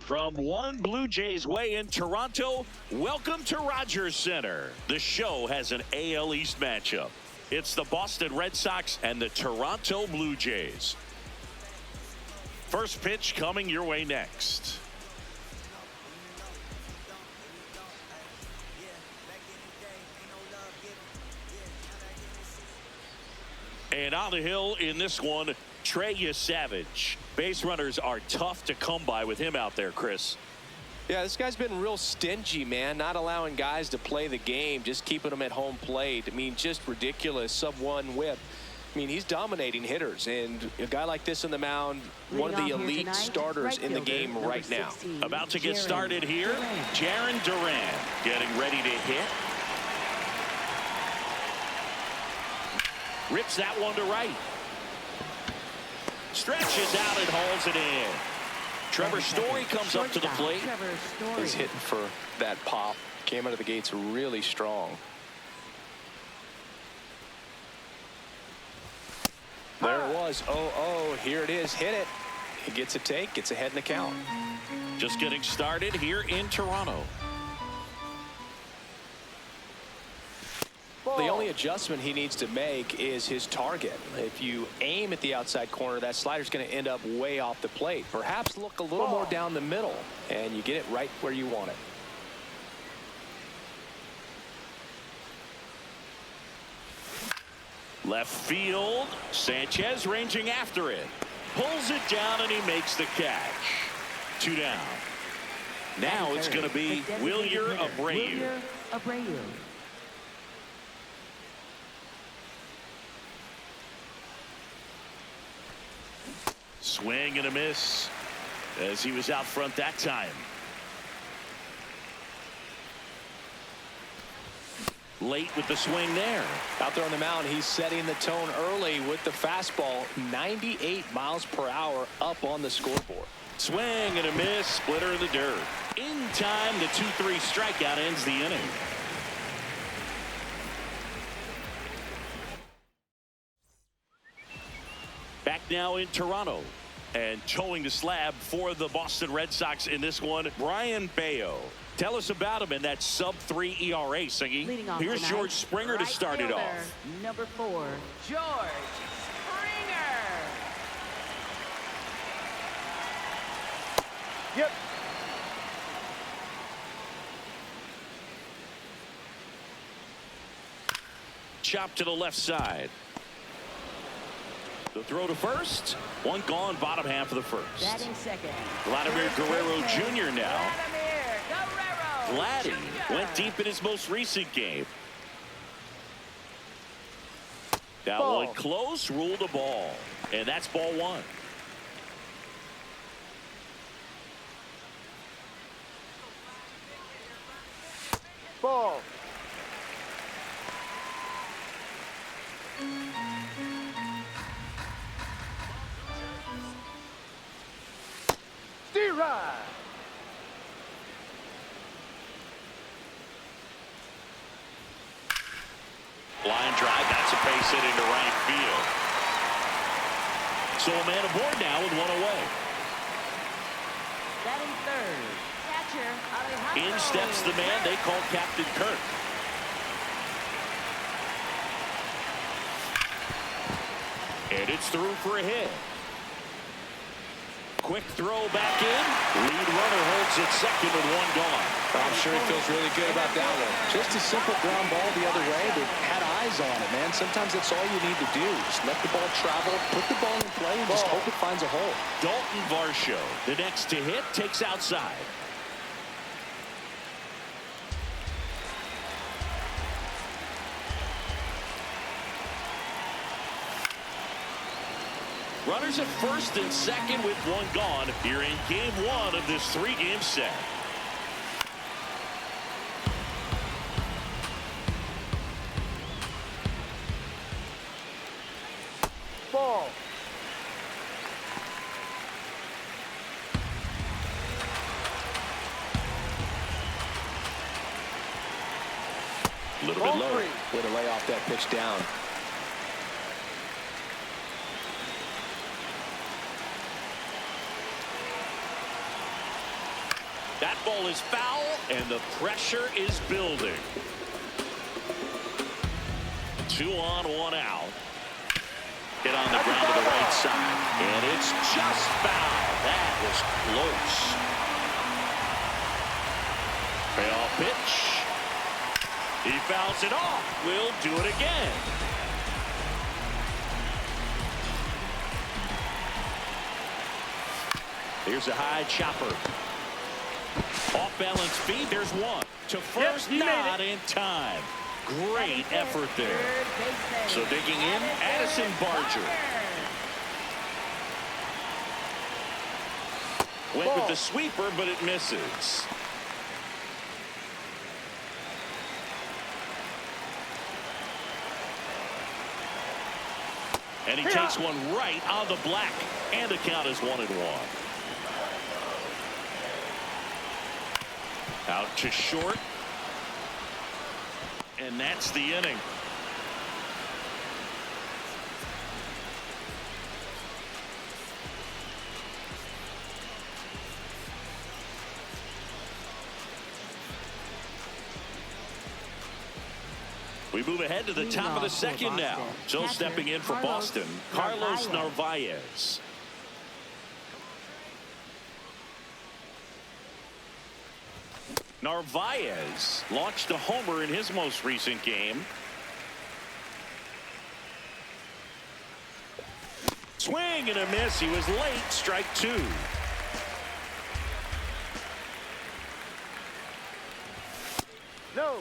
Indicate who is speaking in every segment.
Speaker 1: From one Blue Jays way in Toronto, welcome to Rogers Center. The show has an AL East matchup. It's the Boston Red Sox and the Toronto Blue Jays. First pitch coming your way next. And on the hill in this one, Trey Savage. Base runners are tough to come by with him out there, Chris.
Speaker 2: Yeah, this guy's been real stingy, man. Not allowing guys to play the game, just keeping them at home plate. I mean, just ridiculous. Sub-1 whip. I mean, he's dominating hitters, and a guy like this on the mound, one of the elite starters in the game right now.
Speaker 1: About to get started here, Jarren Duran getting ready to hit. Rips that one to right. Stretches out and hauls it in. Trevor Story comes up to the plate.
Speaker 2: He's hitting for that pop. Came out of the gates really strong. There it was. Oh, here it is. Hit it. He gets a take, gets ahead in the count.
Speaker 1: Just getting started here in Toronto.
Speaker 2: The only adjustment he needs to make is his target. If you aim at the outside corner, that slider's going to end up way off the plate. Perhaps look a little more down the middle, and you get it right where you want it.
Speaker 1: Left field. Sanchez ranging after it. Pulls it down, and he makes the catch. 2 down. Now it's going to be Wilyer Abreu. Swing and a miss as he was out front that time. Late with the swing there.
Speaker 2: Out there on the mound, he's setting the tone early with the fastball. 98 miles per hour up on the scoreboard.
Speaker 1: Swing and a miss. Splitter in the dirt. In time, the 2-3 strikeout ends the inning. Back now in Toronto. And towing the slab for the Boston Red Sox in this one, Brayan Bello. Tell us about him in that sub-3 ERA, Singy. Here's tonight, George Springer to start it off.
Speaker 3: Number 4, George Springer.
Speaker 4: Yep.
Speaker 1: Chop to the left side. The throw to first. One gone, bottom half of the first.
Speaker 3: Batting second.
Speaker 1: Vladimir Guerrero Jr. now. Vladdy went deep in his most recent game. That one close, ruled a ball. And that's ball 1.
Speaker 4: Ball. Right.
Speaker 1: Line drive, that's a base hit into right field. So a man aboard now with 1 away.
Speaker 3: Batting third, catcher Alejandro.
Speaker 1: In steps the man they call Captain Kirk. And it's through for a hit. Quick throw back in. Lead runner holds it second with 1 gone.
Speaker 2: I'm sure he feels really good about that one. Just a simple ground ball the other way, but had eyes on it, man. Sometimes that's all you need to do. Just let the ball travel, put the ball in play, and just hope it finds a hole.
Speaker 1: Dalton Varsho, the next to hit, takes outside. Runners at first and second with 1 gone here in game 1 of this 3-game set.
Speaker 4: Ball.
Speaker 1: A little bit low.
Speaker 2: Way to lay off that pitch down.
Speaker 1: That ball is foul, and the pressure is building. 2 on, 1 out. Hit on the ground to the right side, and it's just foul. That was close. Payoff pitch. He fouls it off. We'll do it again. Here's a high chopper. Off balance feed. There's one. To first, not in time. Great effort there. So digging in, Addison Barger. Went with the sweeper, but it misses. And he takes one right on the black. And the count is 1-1. Out to short. And that's the inning. We move ahead to the top of the second now. So stepping in for Boston, Carlos Narvaez. Narvaez launched a homer in his most recent game. Swing and a miss. He was late. Strike 2.
Speaker 4: No.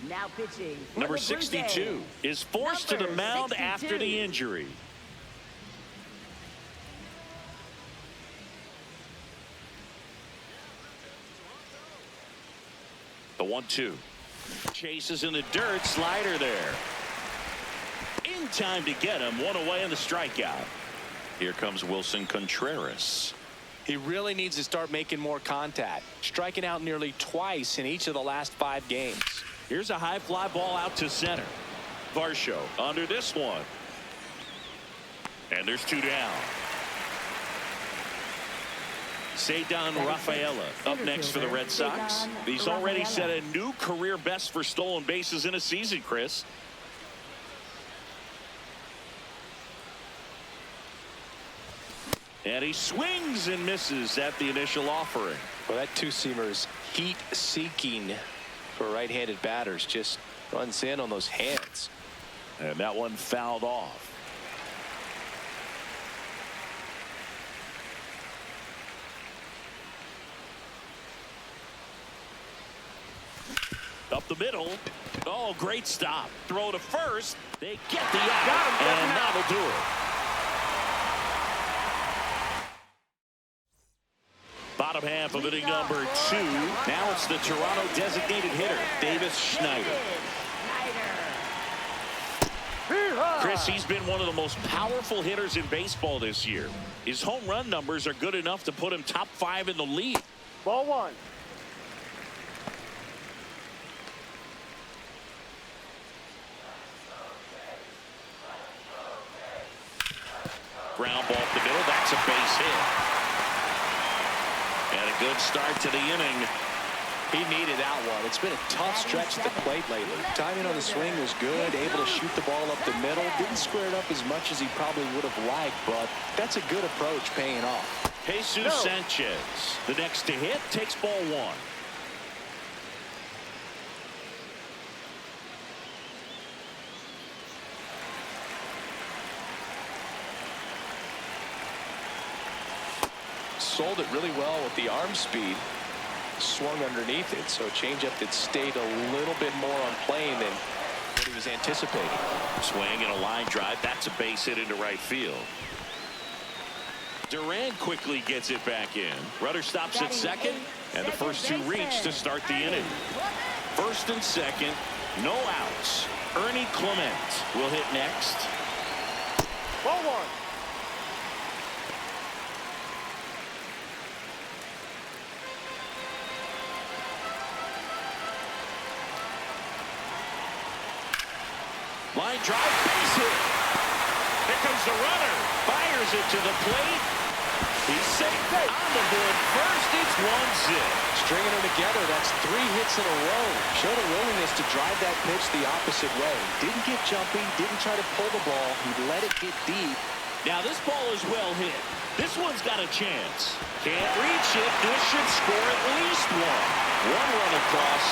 Speaker 3: Now pitching.
Speaker 1: Number 62 is forced to the mound after the injury. The 1-2. Chases in the dirt. Slider there. In time to get him. One away on the strikeout. Here comes Wilson Contreras.
Speaker 2: He really needs to start making more contact. Striking out nearly twice in each of the last 5 games.
Speaker 1: Here's a high fly ball out to center. Varsho under this one. And there's 2 down. Ceddanne Rafaela up next for the Red Sox. He's already set a new career best for stolen bases in a season, Chris. And he swings and misses at the initial offering.
Speaker 2: Well, that two-seamer is heat-seeking for right-handed batters. Just runs in on those hands.
Speaker 1: And that one fouled off. Up the middle. Oh, great stop. Throw to first. They get the out. And that'll do it. Bottom half of inning number 2. Now it's the Toronto designated hitter, Davis Schneider. Chris, he's been one of the most powerful hitters in baseball this year. His home run numbers are good enough to put him top 5 in the league.
Speaker 4: Ball 1.
Speaker 1: Ground ball up the middle. That's a base hit. And a good start to the inning.
Speaker 2: He needed that one. It's been a tough stretch at the plate lately. Timing on the swing was good. Able to shoot the ball up the middle. Didn't square it up as much as he probably would have liked, but that's a good approach paying off.
Speaker 1: Jesus Sanchez, the next to hit, takes ball 1.
Speaker 2: Sold it really well with the arm speed. Swung underneath it, so a changeup that stayed a little bit more on plane than what he was anticipating.
Speaker 1: Swing and a line drive. That's a base hit into right field. Durant quickly gets it back in. Rudder stops at second, and the first 2 reach to start the inning. First and second, no outs. Ernie Clement will hit next.
Speaker 4: Ball 1.
Speaker 1: Line drive, base hit. Here comes the runner. Fires it to the plate. He's safe on the board first. It's 1-0.
Speaker 2: Stringing them together, that's 3 hits in a row. Showed a willingness to drive that pitch the opposite way. Didn't get jumpy, didn't try to pull the ball. He let it get deep.
Speaker 1: Now this ball is well hit. This one's got a chance. Can't reach it. This should score at least one. One run across.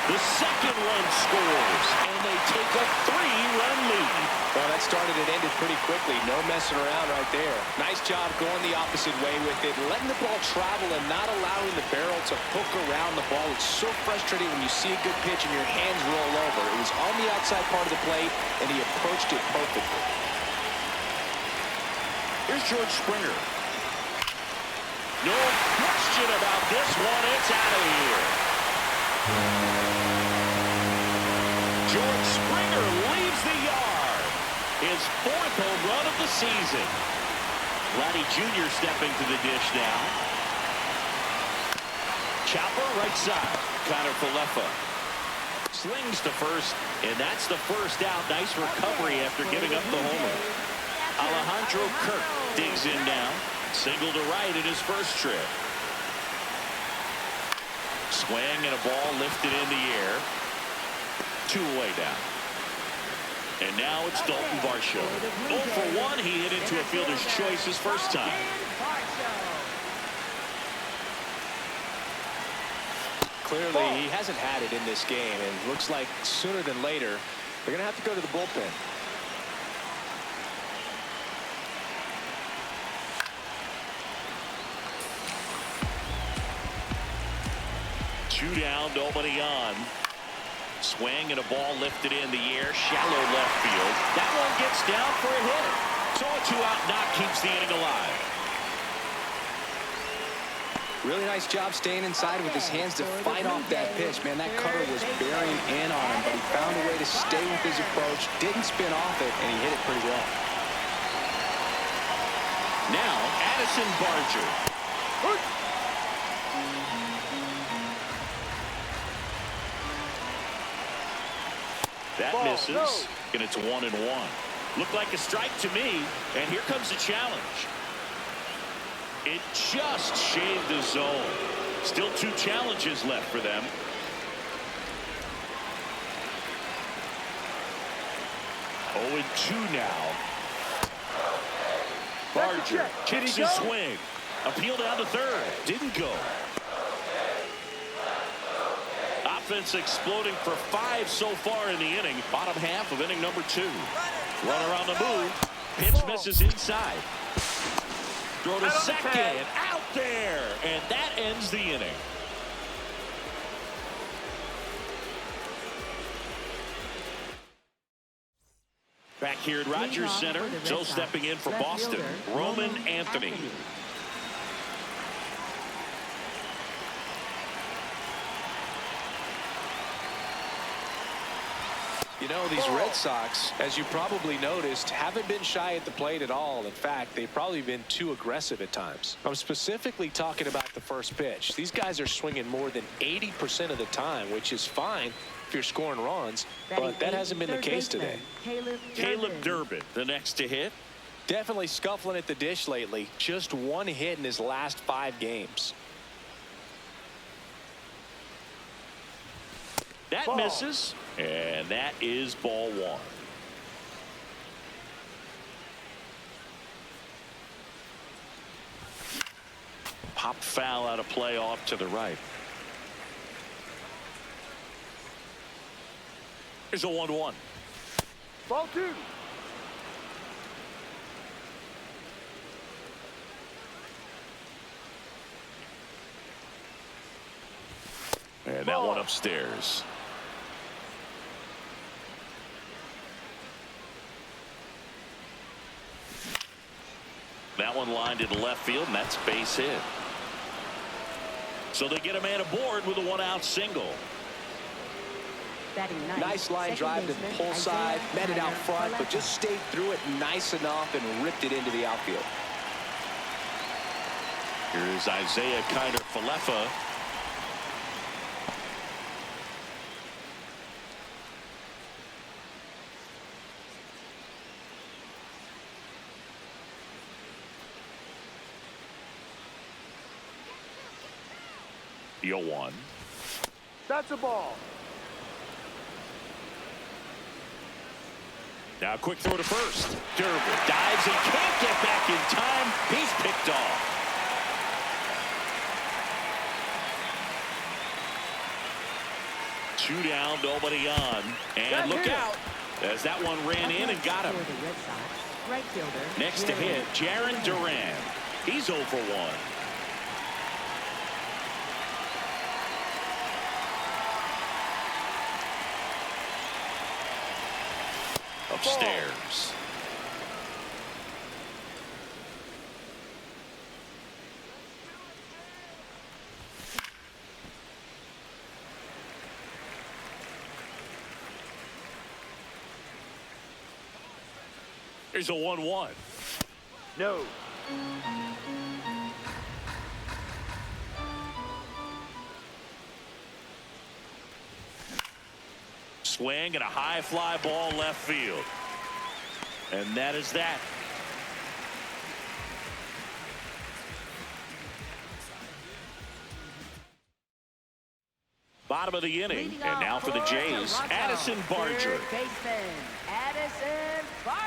Speaker 1: The second run scores, and they take a 3-run lead.
Speaker 2: Well, that started and ended pretty quickly. No messing around right there. Nice job going the opposite way with it, letting the ball travel and not allowing the barrel to hook around the ball. It's so frustrating when you see a good pitch and your hands roll over. It was on the outside part of the plate, and he approached it perfectly.
Speaker 1: Here's George Springer. No question about this one. It's out of here. George Springer leaves the yard. His 4th home run of the season. Vladdy Jr. stepping to the dish now. Chopper right side. Connor Falefa slings to first, and that's the first out. Nice recovery after giving up the homer. Alejandro Kirk digs in now. Single to right in his first trip. Swing and a ball lifted in the air. 2 away down. And now it's Dalton Varsho. 0 for 1. He hit into a fielder's choice his first time.
Speaker 2: Clearly, he hasn't had it in this game, and looks like sooner than later, they're going to have to go to the bullpen.
Speaker 1: Two down, nobody on. Swing and a ball lifted in the air, shallow left field. That one gets down for a hit. So a 2-out knock keeps the inning alive.
Speaker 2: Really nice job staying inside with his hands to fight off that pitch. Man, that cutter was bearing in on him, but he found a way to stay with his approach, didn't spin off it, and he hit it pretty well.
Speaker 1: Now, Addison Barger. That misses, and it's 1-1. Looked like a strike to me, and here comes the challenge. It just shaved the zone. Still 2 challenges left for them. Oh, 2 now. Barger kicks his swing. Appeal down to third. Didn't go. Offense exploding for 5 so far in the inning. Bottom half of inning number 2. Runner on the move. Pitch misses inside. Throw to second. Out there. And that ends the inning. Back here at Rogers Center. So stepping in for Boston, Roman Anthony.
Speaker 2: You know, these Red Sox, as you probably noticed, haven't been shy at the plate at all. In fact, they've probably been too aggressive at times. I'm specifically talking about the first pitch. These guys are swinging more than 80% of the time, which is fine if you're scoring runs, but that hasn't been the case today.
Speaker 1: Caleb Durbin, the next to hit.
Speaker 2: Definitely scuffling at the dish lately. Just 1 hit in his last 5 games.
Speaker 1: That misses, and that is ball 1. Pop foul out of play off to the right. Here's a 1-1.
Speaker 4: Ball 2.
Speaker 1: And that one upstairs. That one lined into left field, and that's base hit. So they get a man aboard with a 1-out single.
Speaker 2: Nice line drive to the pull side, met it out front, but just stayed through it nice enough and ripped it into the outfield.
Speaker 1: Here's Isaiah Falefa. 0-1.
Speaker 4: That's a ball.
Speaker 1: Now quick throw to first. Derby dives and can't get back in time. He's picked off. Two down, nobody on. And look out as that one ran in and got him. Next to hit, Jarren Duran. He's 0 for 1. Upstairs. Here's a 1-1.
Speaker 4: No.
Speaker 1: Swing and a high fly ball left field. And that is that. Bottom of the inning. And now for the Jays, Addison Barger.
Speaker 3: Baseman, Addison Barger.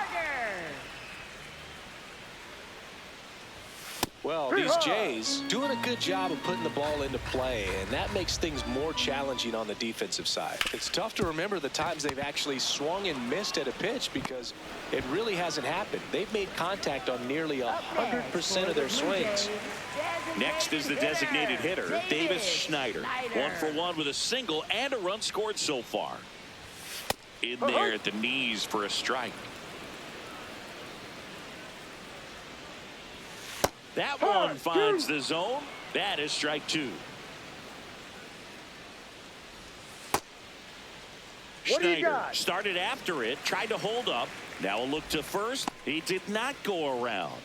Speaker 2: Well, these Jays doing a good job of putting the ball into play, and that makes things more challenging on the defensive side. It's tough to remember the times they've actually swung and missed at a pitch because it really hasn't happened. They've made contact on nearly 100% of their swings.
Speaker 1: Next is the designated hitter, Davis Schneider. 1 for 1 with a single and a run scored so far. In there at the knees for a strike. That one finds the zone. That is strike 2. Schneider started after it, tried to hold up. Now a look to first. He did not go around.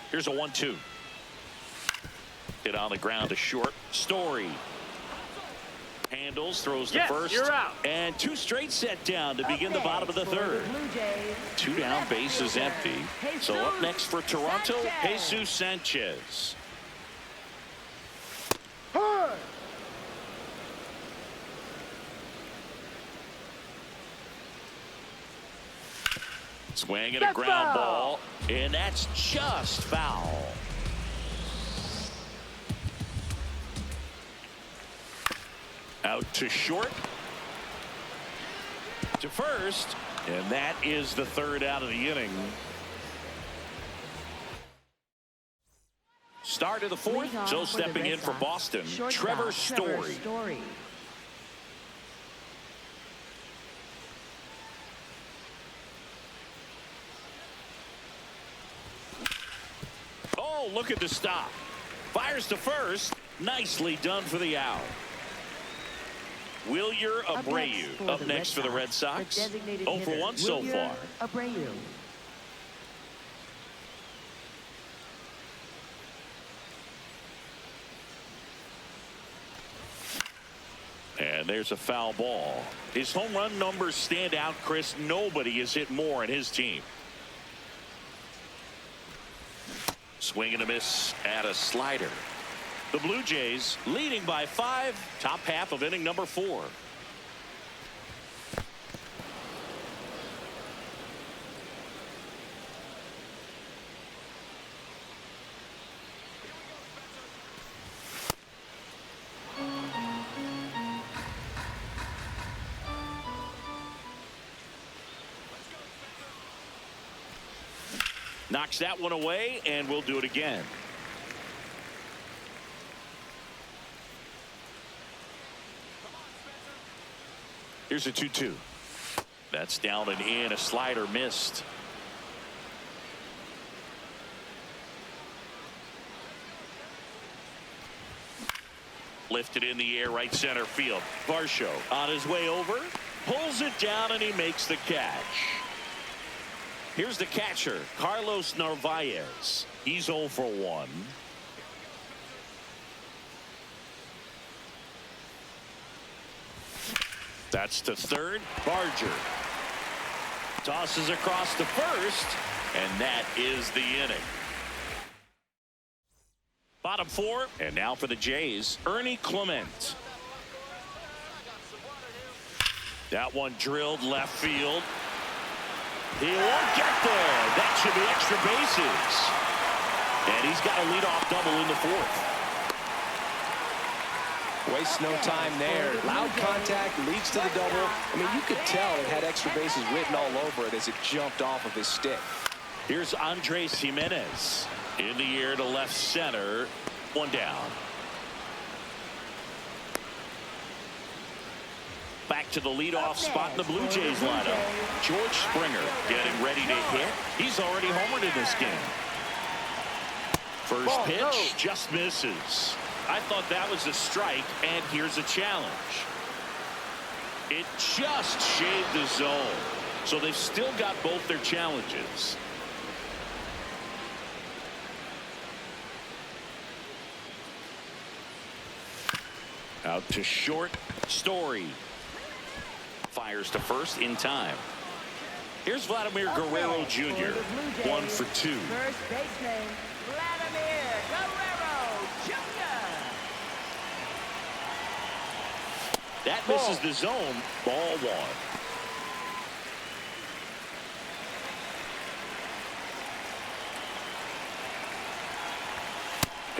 Speaker 1: Here's a 1-2. Hit on the ground to short. Story handles, throws to first,
Speaker 4: you're out.
Speaker 1: and 2 straight set down to begin the bottom of the third. 2 down, base is empty. So up next for Toronto, Jesus Sanchez. Swing and a ground ball, and that's just foul. Out to short. To first. And that is the third out of the inning. Start of the fourth. So stepping in for Boston, Trevor Story. Oh, look at the stop. Fires to first. Nicely done for the out. Wilyer Abreu up next for the Red Sox. 0 for 1 so far.
Speaker 3: Abreu.
Speaker 1: And there's a foul ball. His home run numbers stand out, Chris. Nobody has hit more in his team. Swing and a miss at a slider. The Blue Jays leading by 5, top half of inning number 4. Knocks that one away, and we'll do it again. Here's a 2-2. That's down and in. A slider missed. Lifted in the air, right center field. Varsho on his way over, pulls it down, and he makes the catch. Here's the catcher, Carlos Narvaez. He's 0 for 1. That's to third. Barger tosses across to first, and that is the inning. bottom four. And now for the Jays, Ernie Clement. That one drilled left field. He won't get there. That should be extra bases. And he's got a leadoff double in the fourth.
Speaker 2: Wastes no time there. Loud contact leads to the double. I mean, you could tell it had extra bases written all over it as it jumped off of his stick.
Speaker 1: Here's Andres Jimenez in the air to left center. One down. Back to the leadoff spot in the Blue Jays lineup. George Springer getting ready to hit. He's already homered in this game. First pitch just misses. I thought that was a strike, and here's a challenge. It just shaved the zone. So they've still got both their challenges. Out to short. Story fires to first in time. Here's Vladimir Guerrero Jr. 1 for 2.
Speaker 3: First baseman, Vladimir Guerrero Jr.
Speaker 1: That misses the zone. Ball one.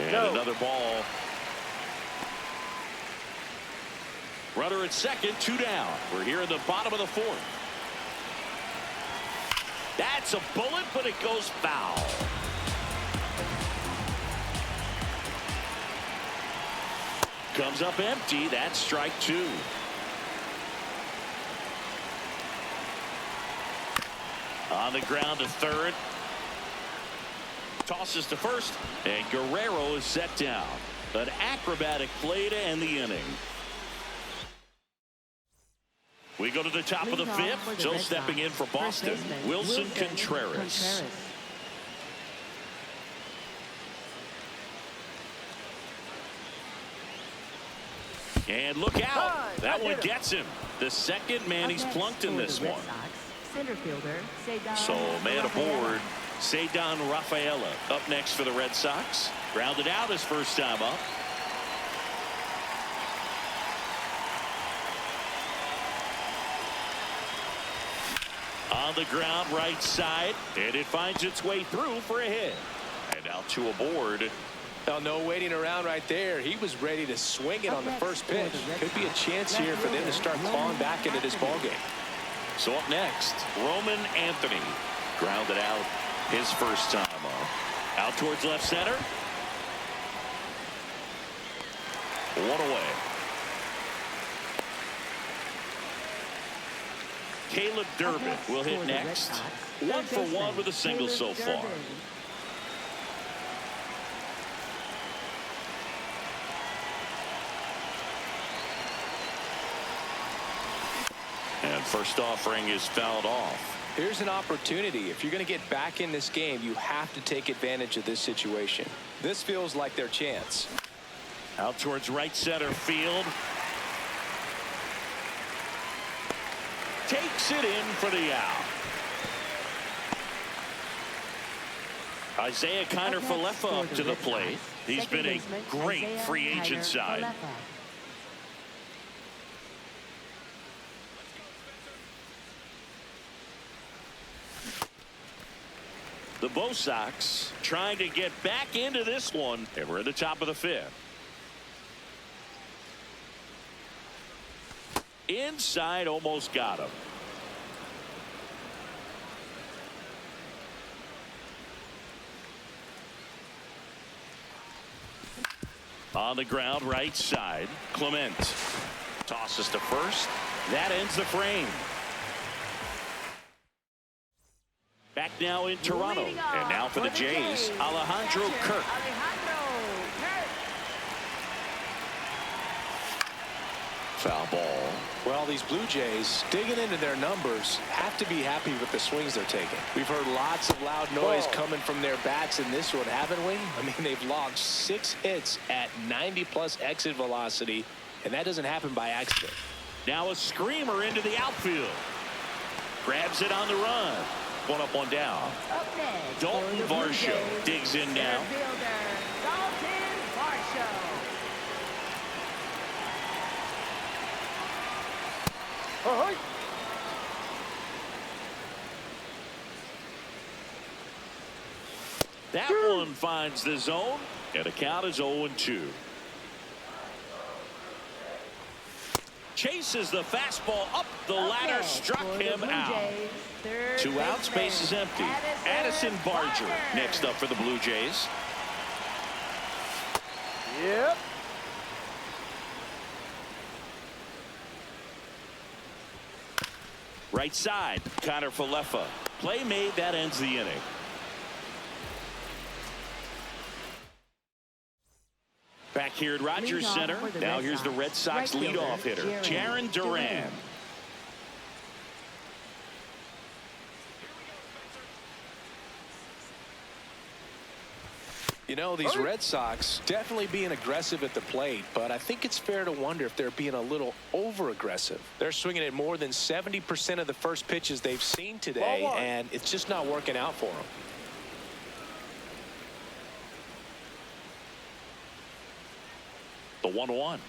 Speaker 1: And another ball. Runner at second, 2 down. We're here in the bottom of the fourth. That's a bullet, but it goes foul. Comes up empty. That's strike 2. On the ground to third. Tosses to first, and Guerrero is set down. An acrobatic play to end the inning. We go to the top of the fifth. So stepping in for Boston, Wilson Contreras. And look out. That one gets him. The second man he's plunked in this one. So man aboard, Ceddanne Rafaela up next for the Red Sox. Grounded out his first time up. On the ground right side, and it finds its way through for a hit. And now two aboard.
Speaker 2: Well, no waiting around right there. He was ready to swing it on the first pitch. Could be a chance here for them to start clawing back into this ballgame.
Speaker 1: So up next, Roman Anthony. Grounded out his first time up. Out towards left center. One away. Caleb Durbin will hit next. 1 for 1 with a single so far. And first offering is fouled off.
Speaker 2: Here's an opportunity. If you're going to get back in this game, you have to take advantage of this situation. This feels like their chance.
Speaker 1: Out towards right center field. Takes it in for the out. Isaiah Kiner-Falefa up to the plate. He's been a great free agent sign. The Bo Sox trying to get back into this one, and we're at the top of the fifth. Inside, almost got him. On the ground right side, Clement tosses to first. That ends the frame. Back now in Toronto, and now for the Jays, Alejandro Kirk. Foul ball.
Speaker 2: Well, these Blue Jays, digging into their numbers, have to be happy with the swings they're taking. We've heard lots of loud noise coming from their bats in this one, haven't we? I mean, they've logged 6 hits at 90-plus exit velocity, and that doesn't happen by accident.
Speaker 1: Now a screamer into the outfield. Grabs it on the run. 1 up, 1 down. Dalton Varsho digs in now.
Speaker 4: Uh-huh.
Speaker 1: That one finds the zone, and the count is 0-2. Chases the fastball up the ladder, struck him out. 2 outs, base is empty. Addison Barger next up for the Blue Jays.
Speaker 4: Yep.
Speaker 1: Right side, Connor Falefa. Play made, that ends the inning. Back here at Rogers Center. Now here's the Red Sox leadoff hitter, Jarren Duran.
Speaker 2: You know, these Red Sox definitely being aggressive at the plate, but I think it's fair to wonder if they're being a little over-aggressive. They're swinging at more than 70% of the first pitches they've seen today, and it's just not working out for them.
Speaker 1: The 1-1.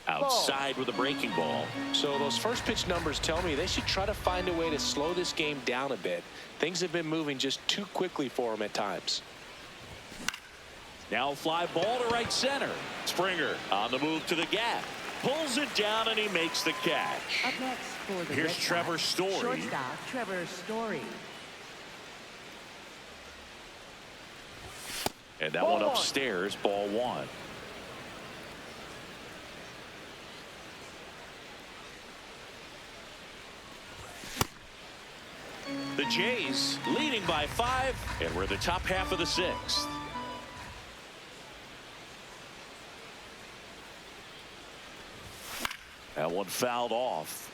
Speaker 1: Outside with a breaking ball.
Speaker 2: So those first pitch numbers tell me they should try to find a way to slow this game down a bit. Things have been moving just too quickly for them at times.
Speaker 1: Now fly ball to right center. Springer on the move to the gap. Pulls it down and he makes the catch.
Speaker 3: Up next for the
Speaker 1: Here's
Speaker 3: Red Sox,
Speaker 1: Trevor Story.
Speaker 3: Shortstop Trevor Story.
Speaker 1: And that one upstairs, ball 1. The Jays leading by 5, and we're the top half of the 6th. That one fouled off.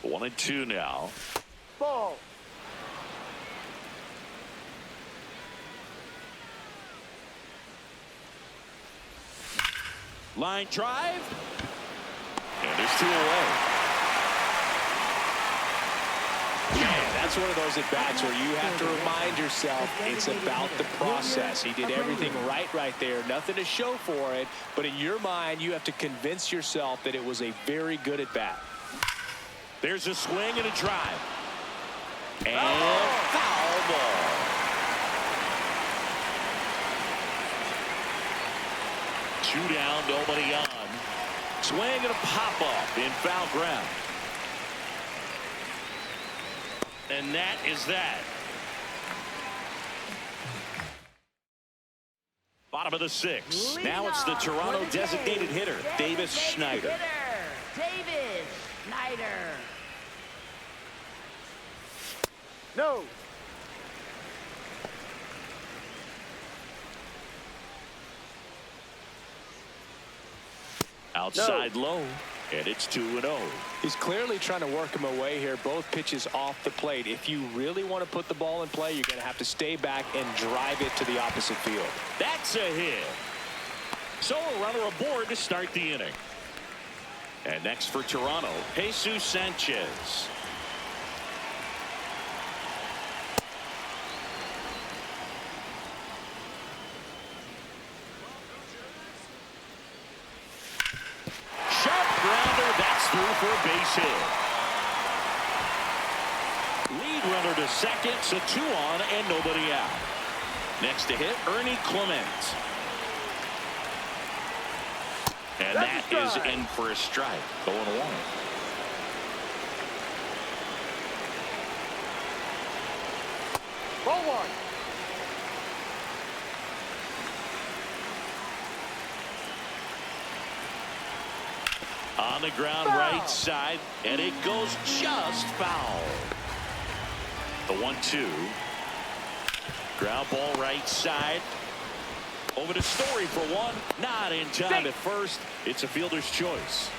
Speaker 1: One and 2 now.
Speaker 4: Ball.
Speaker 1: Line drive. And there's 2 away.
Speaker 2: That's one of those at-bats where you have to remind yourself it's about the process. He did everything right there. Nothing to show for it. But in your mind, you have to convince yourself that it was a very good at-bat.
Speaker 1: There's a swing and a drive. And foul ball. Two down, nobody on. Swing and a pop-up in foul ground. And that is that. Bottom of the 6th. Now it's the Toronto designated hitter, Davis Schneider.
Speaker 3: Davis Schneider.
Speaker 4: No.
Speaker 1: Outside low, and it's 2-0.
Speaker 2: He's clearly trying to work him away here. Both pitches off the plate. If you really want to put the ball in play, you're going to have to stay back and drive it to the opposite field.
Speaker 1: That's a hit. So a runner aboard to start the inning. And next for Toronto, Jesus Sanchez. Through for a base hit. Lead runner to second, so 2 on and nobody out. Next to hit, Ernie Clement. And that is in for a strike. 0-1.
Speaker 4: Ball 1.
Speaker 1: On the ground, right side, and it goes just foul. The 1-2. Ground ball right side. Over to Story for 1. Not in time at first. It's a fielder's choice.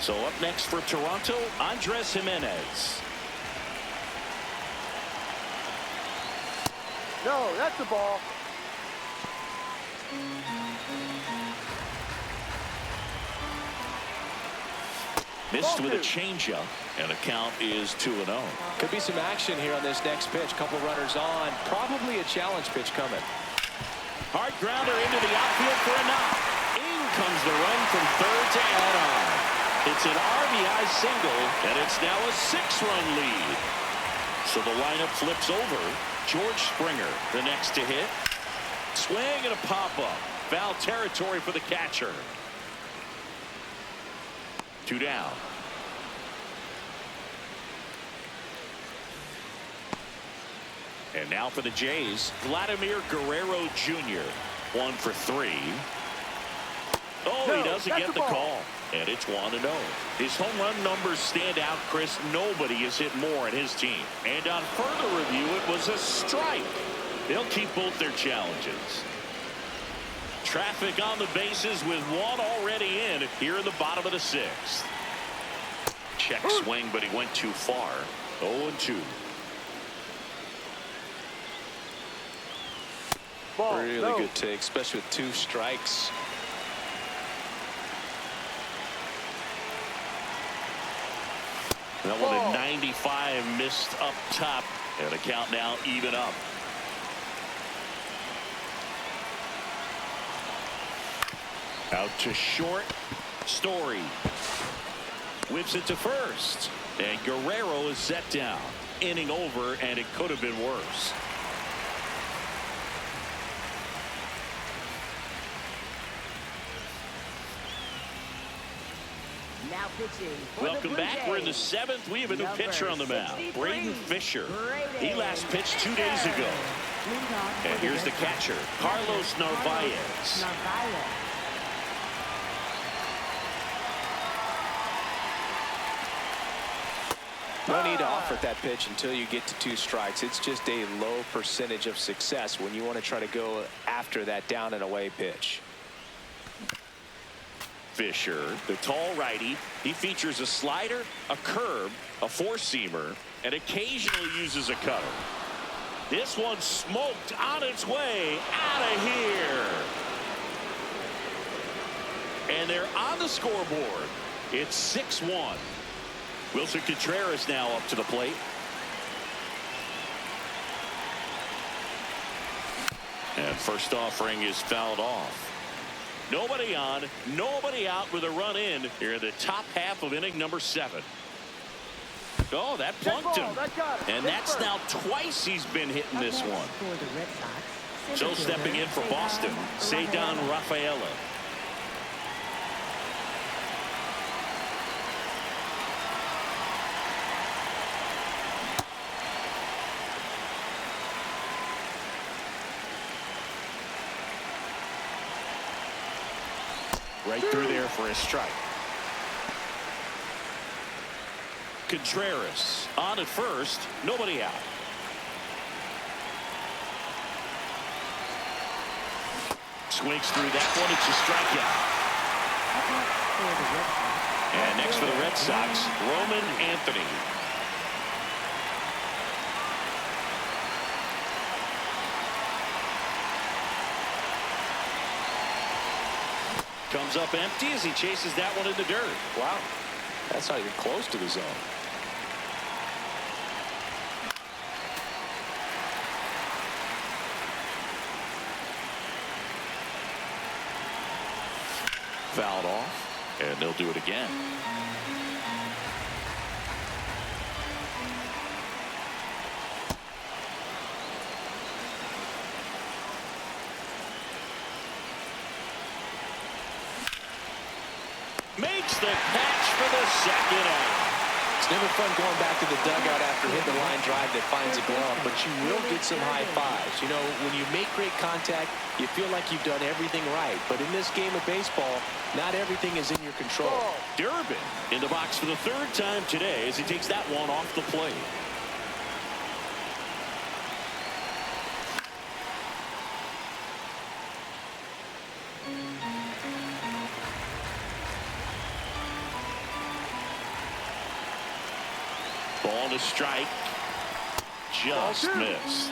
Speaker 1: So up next for Toronto, Andres Jimenez.
Speaker 4: No, that's a ball.
Speaker 1: Missed with a changeup, and the count is 2-0.
Speaker 2: Could be some action here on this next pitch. Couple runners on. Probably a challenge pitch coming.
Speaker 1: Hard grounder into the outfield for a knock. In comes the run from third to add on. It's an RBI single, and it's now a 6-run lead. So the lineup flips over. George Springer, the next to hit. Swing and a pop-up. Foul territory for the catcher. 2 down. And now for the Jays, Vladimir Guerrero Jr. 1 for 3. Oh, he doesn't get the call. And it's 1-0. His home run numbers stand out, Chris. Nobody has hit more in his team. And on further review, it was a strike. They'll keep both their challenges. Traffic on the bases with 1 already in here in the bottom of the 6th. Check swing, but he went too far. 0-2.
Speaker 4: Ball.
Speaker 2: Really good take, especially with 2 strikes.
Speaker 1: That one at 95 missed up top, and the count now even up. Out to short. Story whips it to first, and Guerrero is set down. Inning over, and it could have been worse.
Speaker 3: Now pitching for
Speaker 1: Welcome
Speaker 3: the
Speaker 1: back. We're in the
Speaker 3: Jays.
Speaker 1: 7th. We have a new
Speaker 3: Number
Speaker 1: pitcher on the mound,
Speaker 3: 63,
Speaker 1: Braden Fisher.
Speaker 3: Brady
Speaker 1: He last pitched 2 days ago.
Speaker 3: Leading off
Speaker 1: And
Speaker 3: for
Speaker 1: here's the
Speaker 3: Red Sox.
Speaker 1: catcher, Carlos Narvaez.
Speaker 3: Narvaez.
Speaker 2: No need to offer that pitch until you get to 2 strikes. It's just a low percentage of success when you want to try to go after that down and away pitch.
Speaker 1: Fisher, the tall righty, he features a slider, a curve, a 4-seamer, and occasionally uses a cutter. This one smoked on its way out of here. And they're on the scoreboard. It's 6-1. Wilson Contreras now up to the plate. And first offering is fouled off. Nobody on, nobody out with a run in here in the top half of inning number 7. Oh, that plunked him. And that's now twice he's been hitting this one.
Speaker 3: For the Red Sox,
Speaker 1: So stepping in for Boston, Cedar Rafaela. Right through there for a strike. Contreras on at first, nobody out. Swings through that one, it's a strikeout.
Speaker 3: for the Red Sox.
Speaker 1: And next for the Red Sox, Roman Anthony. Comes up empty as he chases that one in the dirt.
Speaker 2: Wow, that's not even close to the zone.
Speaker 1: Fouled off, and they'll do it again. Makes the catch for the second out.
Speaker 2: It's never fun going back to the dugout after hitting the line drive that finds a glove, but you will get some high fives. You know, when you make great contact, you feel like you've done everything right. But in this game of baseball, not everything is in your control.
Speaker 1: Durbin in the box for the third time today as he takes that one off the plate. Ball to strike. Just missed.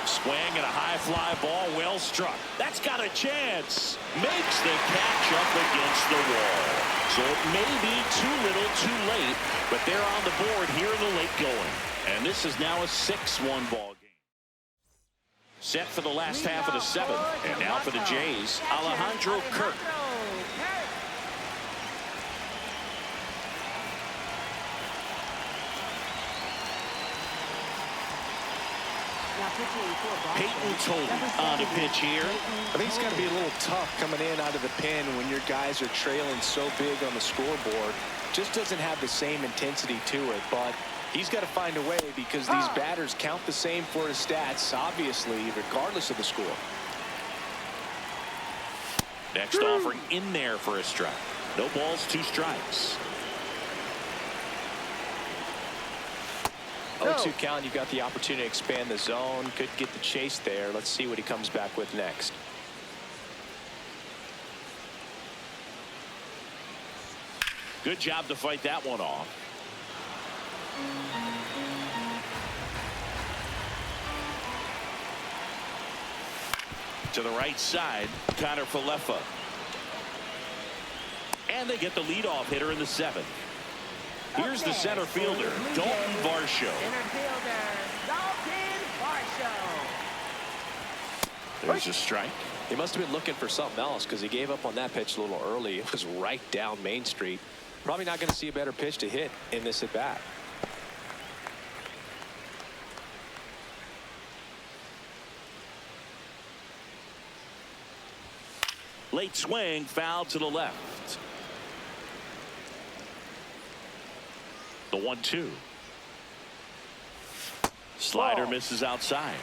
Speaker 1: Swing and a high fly ball, well struck. That's got a chance. Makes the catch up against the wall. So it may be too little, too late, but they're on the board here in the late going. And this is now a 6-1 ball game. Set for the last half of the 7th. And now for the Jays, Alejandro Kirk. Peyton Tolley on the pitch here.
Speaker 2: I think it's got to be a little tough coming in out of the pen when your guys are trailing so big on the scoreboard. Just doesn't have the same intensity to it, but he's got to find a way because these batters count the same for his stats, obviously, regardless of the score.
Speaker 1: Next offering in there for a strike. No balls, 2 strikes.
Speaker 2: 0-2 count. You've got the opportunity to expand the zone. Could get the chase there. Let's see what he comes back with next.
Speaker 1: Good job to fight that one off. To the right side, Connor Falefa. And they get the leadoff hitter in the 7th. Here's the center fielder, Dalton Varsho.
Speaker 3: Center fielder, Dalton Varsho.
Speaker 1: There's a strike.
Speaker 2: He must have been looking for something else because he gave up on that pitch a little early. It was right down Main Street. Probably not going to see a better pitch to hit in this at bat.
Speaker 1: Late swing, foul to the left. The 1-2. Slider misses outside.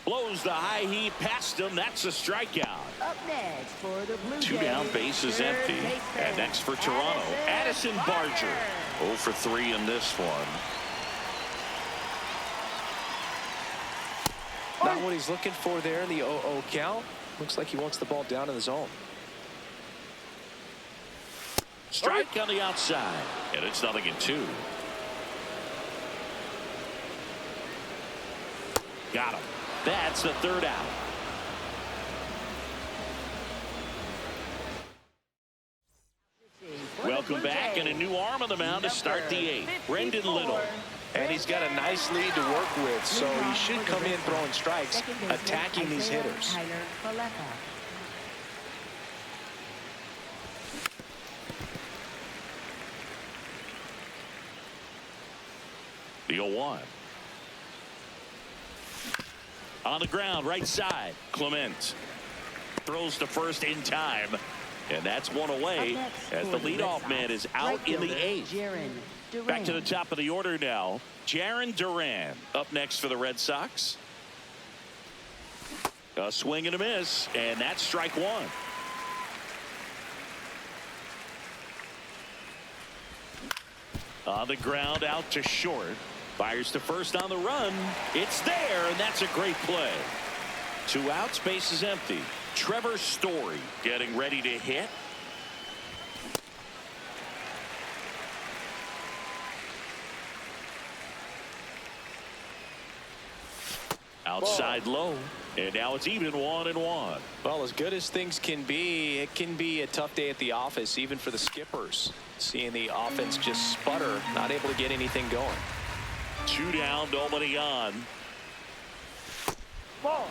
Speaker 1: Blows the high heat past him. That's a strikeout.
Speaker 3: Up next for the Blue Jays.
Speaker 1: 2 down, bases empty. And next for Toronto, Addison Barger. 0 for 3 in this one.
Speaker 2: Not what he's looking for there in the 0-0 count. Looks like he wants the ball down in the zone.
Speaker 1: Strike on the outside. And it's 0-2. Got him. That's the 3rd out. Welcome back, and a new arm on the mound to start the 8th. Brendan Little.
Speaker 2: And he's got a nice lead to work with, so he should come in throwing strikes, attacking these hitters.
Speaker 1: The 0-1. On the ground, right side. Clement throws to first in time. And that's one away as the leadoff man is out in the 8th. Back to the top of the order now. Jarren Duran up next for the Red Sox. A swing and a miss, and that's strike 1. On the ground, out to short. Fires to first on the run. It's there, and that's a great play. 2 outs, base is empty. Trevor Story getting ready to hit. Outside low, and now it's even 1-1.
Speaker 2: Well, as good as things can be, it can be a tough day at the office, even for the skippers. Seeing the offense just sputter, not able to get anything going.
Speaker 1: 2 down, nobody on.
Speaker 4: Ball.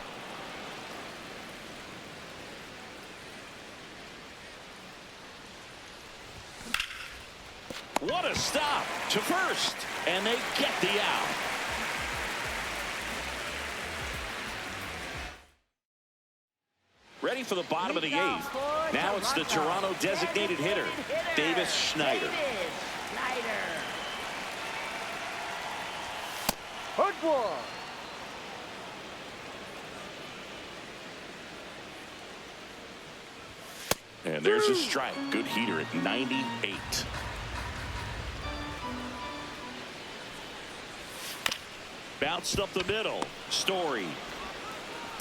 Speaker 1: What a stop to first, and they get the out. Ready for the bottom of the 8th. Now it's the Toronto designated hitter, Davis Schneider.
Speaker 4: Hook one.
Speaker 1: And there's a strike. Good heater at 98. Bounced up the middle. Story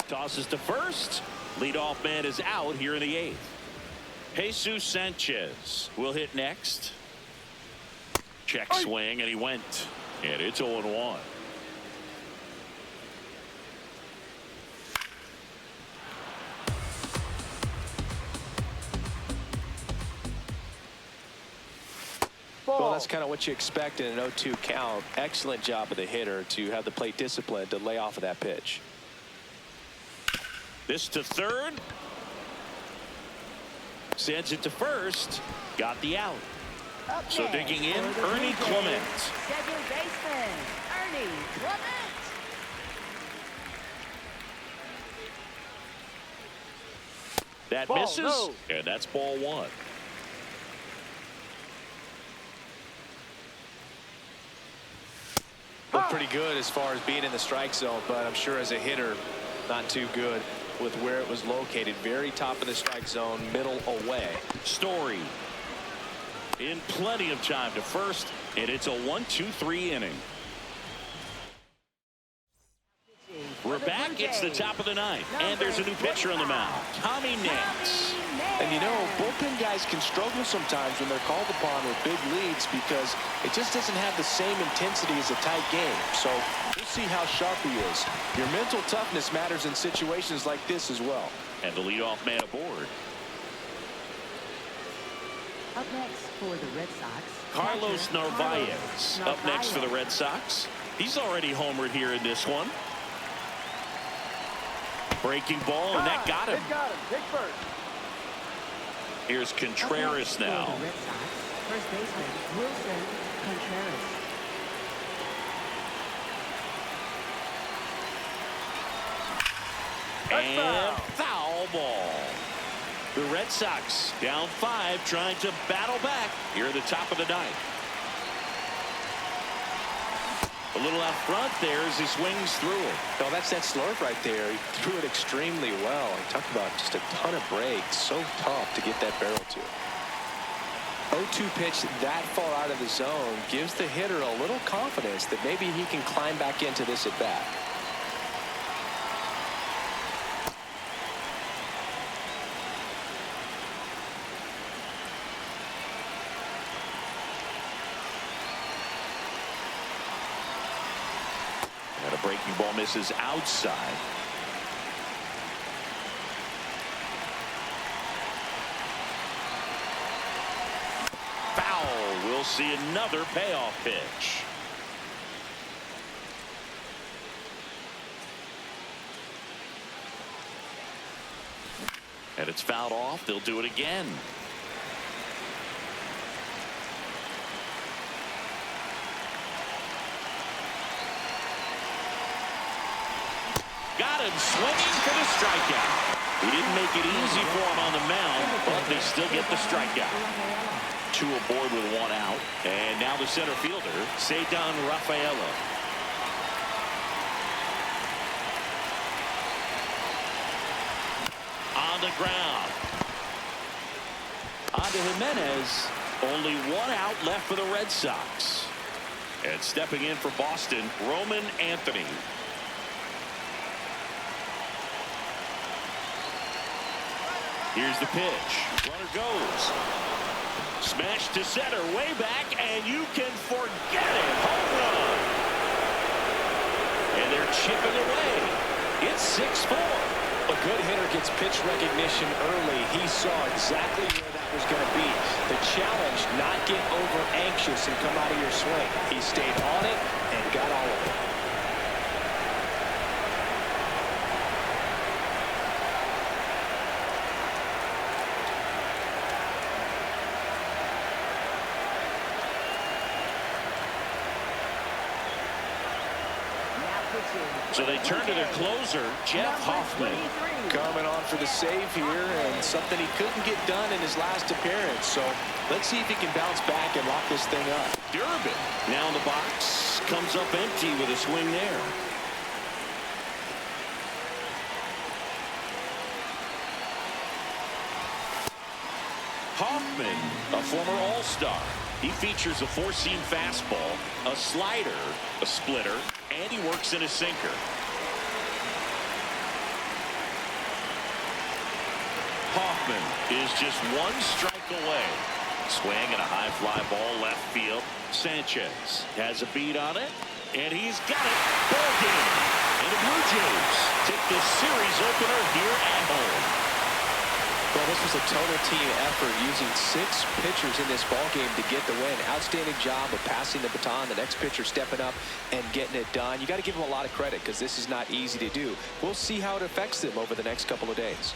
Speaker 1: tosses to first. Leadoff man is out here in the 8th. Jesus Sanchez will hit next. Check swing, and he went. And it's 0-1.
Speaker 2: Well, that's kind of what you expect in an 0-2 count. Excellent job of the hitter to have the plate discipline to lay off of that pitch.
Speaker 1: This to third. Sends it to first. Got the out.
Speaker 3: Up
Speaker 1: So
Speaker 3: next
Speaker 1: digging in,
Speaker 3: for the
Speaker 1: Ernie
Speaker 3: Blue
Speaker 1: Clement.
Speaker 3: Jays, second baseman, Ernie Clement.
Speaker 1: That
Speaker 4: Ball,
Speaker 1: misses,
Speaker 4: no.
Speaker 1: and that's ball one.
Speaker 2: Looked pretty good as far as being in the strike zone, but I'm sure as a hitter, not too good with where it was located. Very top of the strike zone, middle away.
Speaker 1: Story in plenty of time to first, and it's a 1-2-3 inning. We're back. It's the top of the ninth, and there's a new pitcher on the mound, Tommy Nance.
Speaker 2: And you know, bullpen guys can struggle sometimes when they're called upon with big leads because it just doesn't have the same intensity as a tight game. So we'll see how sharp he is. Your mental toughness matters in situations like this as well.
Speaker 1: And the leadoff man aboard.
Speaker 3: Up next for the Red Sox,
Speaker 1: Carlos
Speaker 3: catcher
Speaker 1: Narvaez up next for the Red Sox. He's already homered here in this one. Breaking ball, and that got him.
Speaker 4: It got him. Take first.
Speaker 1: Here's Contreras now.
Speaker 3: For the Red Sox, first baseman Wilson Contreras.
Speaker 1: And foul ball. The Red Sox down 5, trying to battle back here at the top of the ninth. A little out front there as he swings through it.
Speaker 2: No, that's that slurve right there. He threw it extremely well. Talk about just a ton of breaks. So tough to get that barrel to. 0-2 pitch that far out of the zone gives the hitter a little confidence that maybe he can climb back into this at bat.
Speaker 1: And a breaking ball misses outside. Foul. We'll see another payoff pitch. And it's fouled off. They'll do it again. Got him swinging for the strikeout. He didn't make it easy for him on the mound, but they still get the strikeout. 2 aboard with 1 out. And now the center fielder, Cedar Rafaela. On the ground. On to Jimenez. Only 1 out left for the Red Sox. And stepping in for Boston, Roman Anthony. Here's the pitch. Runner goes. Smash to center, way back, and you can forget it. Home run. And they're chipping away. It's 6-4.
Speaker 2: A good hitter gets pitch recognition early. He saw exactly where that was going to be. The challenge, not get over anxious and come out of your swing. He stayed on it and got all of it.
Speaker 1: So they turn to their closer, Jeff Hoffman.
Speaker 2: Coming on for the save here, and something he couldn't get done in his last appearance. So let's see if he can bounce back and lock this thing up.
Speaker 1: Durbin now in the box, comes up empty with a swing there. Hoffman, a former All-Star. He features a 4-seam fastball, a slider, a splitter, and he works in a sinker. Hoffman is just 1 strike away. Swing and a high fly ball left field. Sanchez has a beat on it, and he's got it. Ball game. And the Blue Jays take the series opener here at home.
Speaker 2: Well, this was a total team effort using 6 pitchers in this ball game to get the win. Outstanding job of passing the baton. The next pitcher stepping up and getting it done. You got to give them a lot of credit because this is not easy to do. We'll see how it affects them over the next couple of days.